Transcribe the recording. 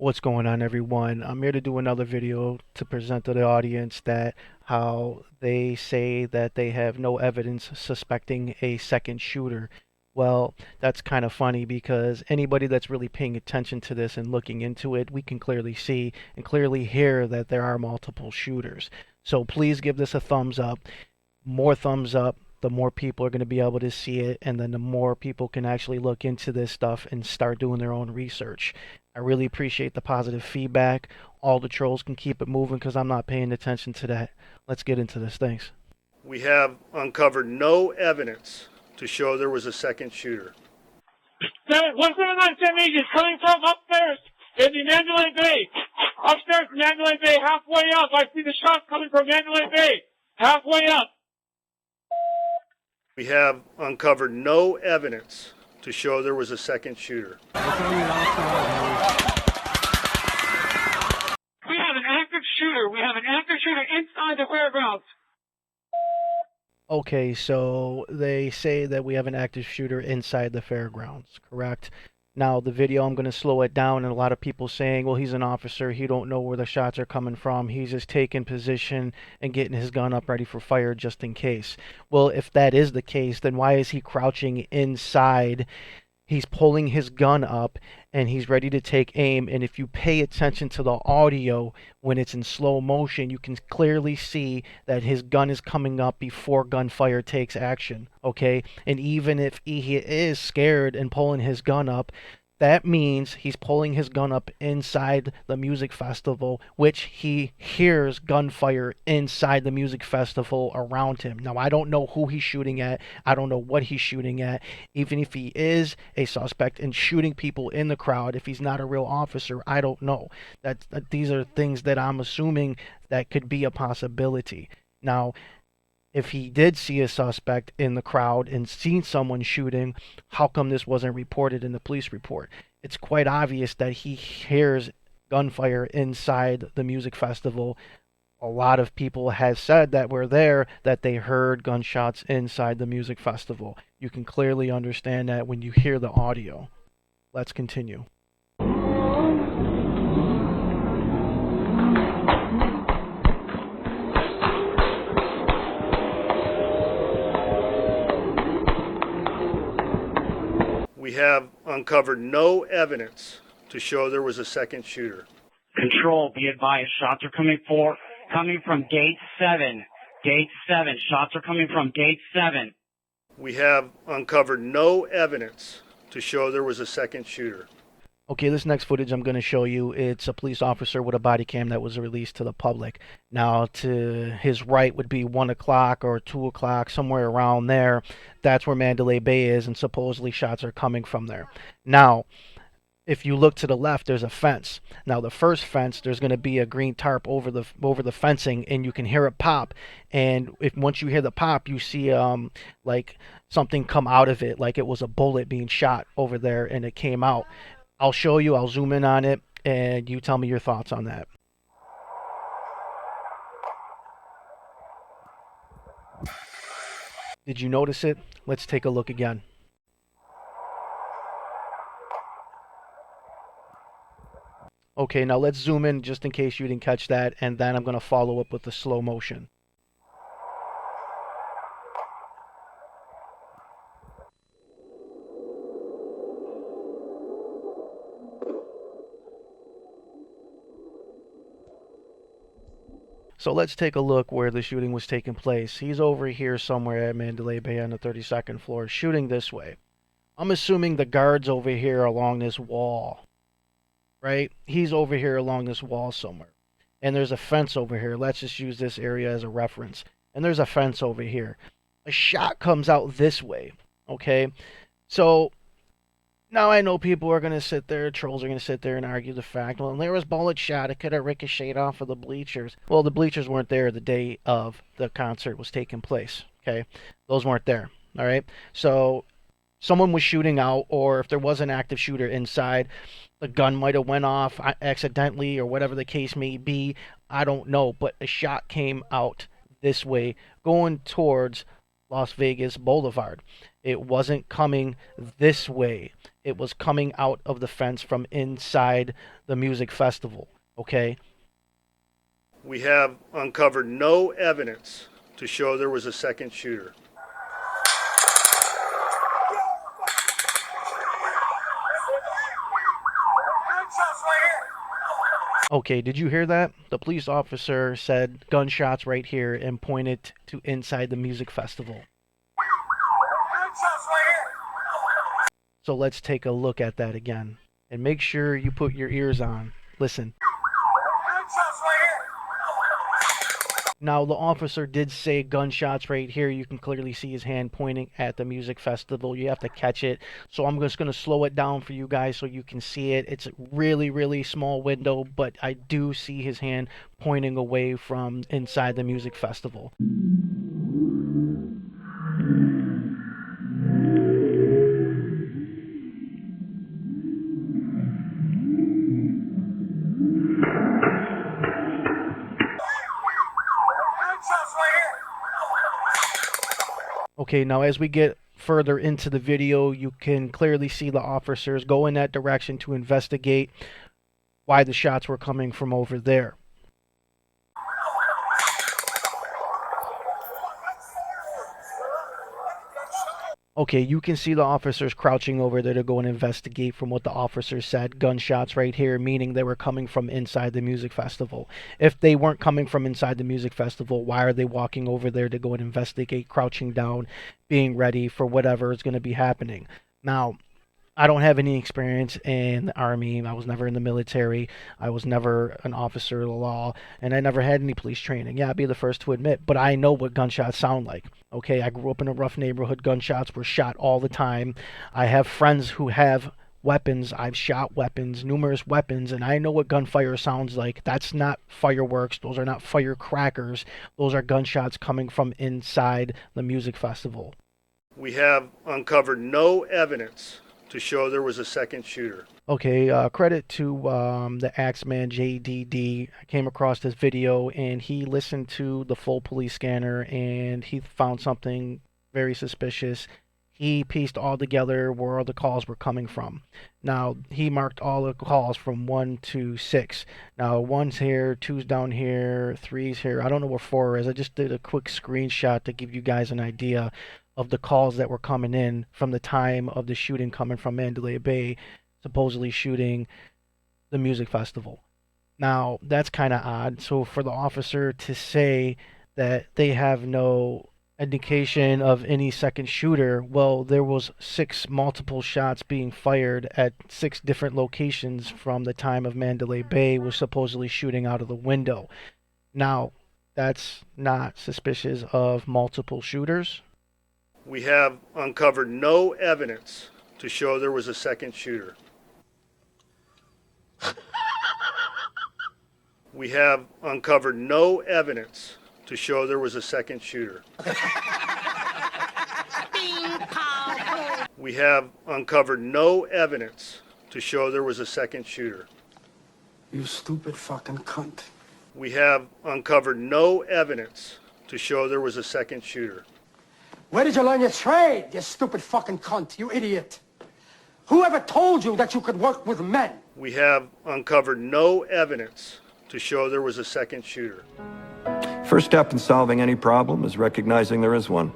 What's going on, everyone? I'm here to do another video to present to the audience that how they say that they have no evidence suspecting a second shooter. Well, that's kind of funny because anybody that's really paying attention to this and looking into it, we can clearly see and clearly hear that there are multiple shooters. So please give this a thumbs up. More thumbs up, the more people are going to be able to see it, and then the more people can actually look into this stuff and start doing their own research. I really appreciate the positive feedback. All the trolls can keep it moving because I'm not paying attention to that. Let's get into this. Thanks. We have uncovered no evidence to show there was a second shooter. What's going on, Sam Agent? Coming from upstairs in the Mandalay Bay. Upstairs in Mandalay Bay, halfway up. I see the shots coming from Mandalay Bay. Halfway up. We have uncovered no evidence to show there was a second shooter. We have an active shooter. We have an active shooter inside the fairgrounds. Okay, so they say that we have an active shooter inside the fairgrounds, correct? Now, the video, I'm going to slow it down, and a lot of people saying, well, he's an officer, he don't know where the shots are coming from, he's just taking position and getting his gun up ready for fire just in case. Well, if that is the case, then why is he crouching inside? He's pulling his gun up and he's ready to take aim, and if you pay attention to the audio when it's in slow motion, you can clearly see that his gun is coming up before gunfire takes action, okay? And even if he is scared and pulling his gun up, that means he's pulling his gun up inside the music festival, which he hears gunfire inside the music festival around him. Now, I don't know who he's shooting at. I don't know what he's shooting at. Even if he is a suspect and shooting people in the crowd, if he's not a real officer, I don't know. These are things that I'm assuming that could be a possibility. Now, if he did see a suspect in the crowd and seen someone shooting, how come this wasn't reported in the police report? It's quite obvious that he hears gunfire inside the music festival. A lot of people have said that were there that they heard gunshots inside the music festival. You can clearly understand that when you hear the audio. Let's continue. We have uncovered no evidence to show there was a second shooter. Control, be advised, shots are coming from gate 7. Gate 7, shots are coming from gate 7. We have uncovered no evidence to show there was a second shooter. Okay, this next footage I'm going to show you, it's a police officer with a body cam that was released to the public. Now, to his right would be 1 o'clock or 2 o'clock, somewhere around there. That's where Mandalay Bay is, and supposedly shots are coming from there. Now, if you look to the left, there's a fence. Now, the first fence, there's going to be a green tarp over the fencing, and you can hear it pop. And once you hear the pop, you see like something come out of it, like it was a bullet being shot over there, and it came out. I'll show you, I'll zoom in on it, and you tell me your thoughts on that. Did you notice it? Let's take a look again. Okay, now let's zoom in just in case you didn't catch that, and then I'm going to follow up with the slow motion. So let's take a look where the shooting was taking place. He's over here somewhere at Mandalay Bay on the 32nd floor, shooting this way. I'm assuming the guard's over here along this wall, right? He's over here along this wall somewhere. And there's a fence over here. Let's just use this area as a reference. And there's a fence over here. A shot comes out this way, okay? So now I know people are going to sit there, trolls are going to sit there and argue the fact, well, there was bullet shot, it could have ricocheted off of the bleachers. Well, the bleachers weren't there the day of the concert was taking place, okay? Those weren't there, all right? So someone was shooting out, or if there was an active shooter inside, the gun might have went off accidentally or whatever the case may be. I don't know, but a shot came out this way going towards Las Vegas Boulevard. It wasn't coming this way. It was coming out of the fence from inside the music festival. Okay? We have uncovered no evidence to show there was a second shooter. Okay, did you hear that? The police officer said gunshots right here and pointed to inside the music festival. So let's take a look at that again. And make sure you put your ears on. Listen. Now, the officer did say gunshots right here. You can clearly see his hand pointing at the music festival. You have to catch it. So I'm just going to slow it down for you guys so you can see it. It's a really, really small window, but I do see his hand pointing away from inside the music festival. Okay, now as we get further into the video, you can clearly see the officers go in that direction to investigate why the shots were coming from over there. Okay, you can see the officers crouching over there to go and investigate. From what the officers said, gunshots right here, meaning they were coming from inside the music festival. If they weren't coming from inside the music festival, why are they walking over there to go and investigate, crouching down, being ready for whatever is going to be happening? Now, I don't have any experience in the Army. I was never in the military. I was never an officer of the law, and I never had any police training. Yeah, I'd be the first to admit, but I know what gunshots sound like. Okay, I grew up in a rough neighborhood. Gunshots were shot all the time. I have friends who have weapons. I've shot weapons, numerous weapons, and I know what gunfire sounds like. That's not fireworks. Those are not firecrackers. Those are gunshots coming from inside the music festival. We have uncovered no evidence to show there was a second shooter. Okay, credit to the thexmanjdd. I came across this video and he listened to the full police scanner and he found something very suspicious. He pieced all together where all the calls were coming from. Now, he marked all the calls from 1 to 6. Now, 1's here, 2's down here, 3's here. I don't know where 4 is. I just did a quick screenshot to give you guys an idea of the calls that were coming in from the time of the shooting coming from Mandalay Bay, supposedly shooting the music festival. Now, that's kind of odd. So for the officer to say that they have no indication of any second shooter, well, there was 6 multiple shots being fired at 6 different locations from the time of Mandalay Bay was supposedly shooting out of the window. Now, that's not suspicious of multiple shooters. We have uncovered no evidence to show there was a second shooter. We have uncovered no evidence to show there was a second shooter. We have uncovered no evidence to show there was a second shooter. You stupid fucking cunt. We have uncovered no evidence to show there was a second shooter. Where did you learn your trade, you stupid fucking cunt, you idiot? Whoever told you that you could work with men? We have uncovered no evidence to show there was a second shooter. First step in solving any problem is recognizing there is one.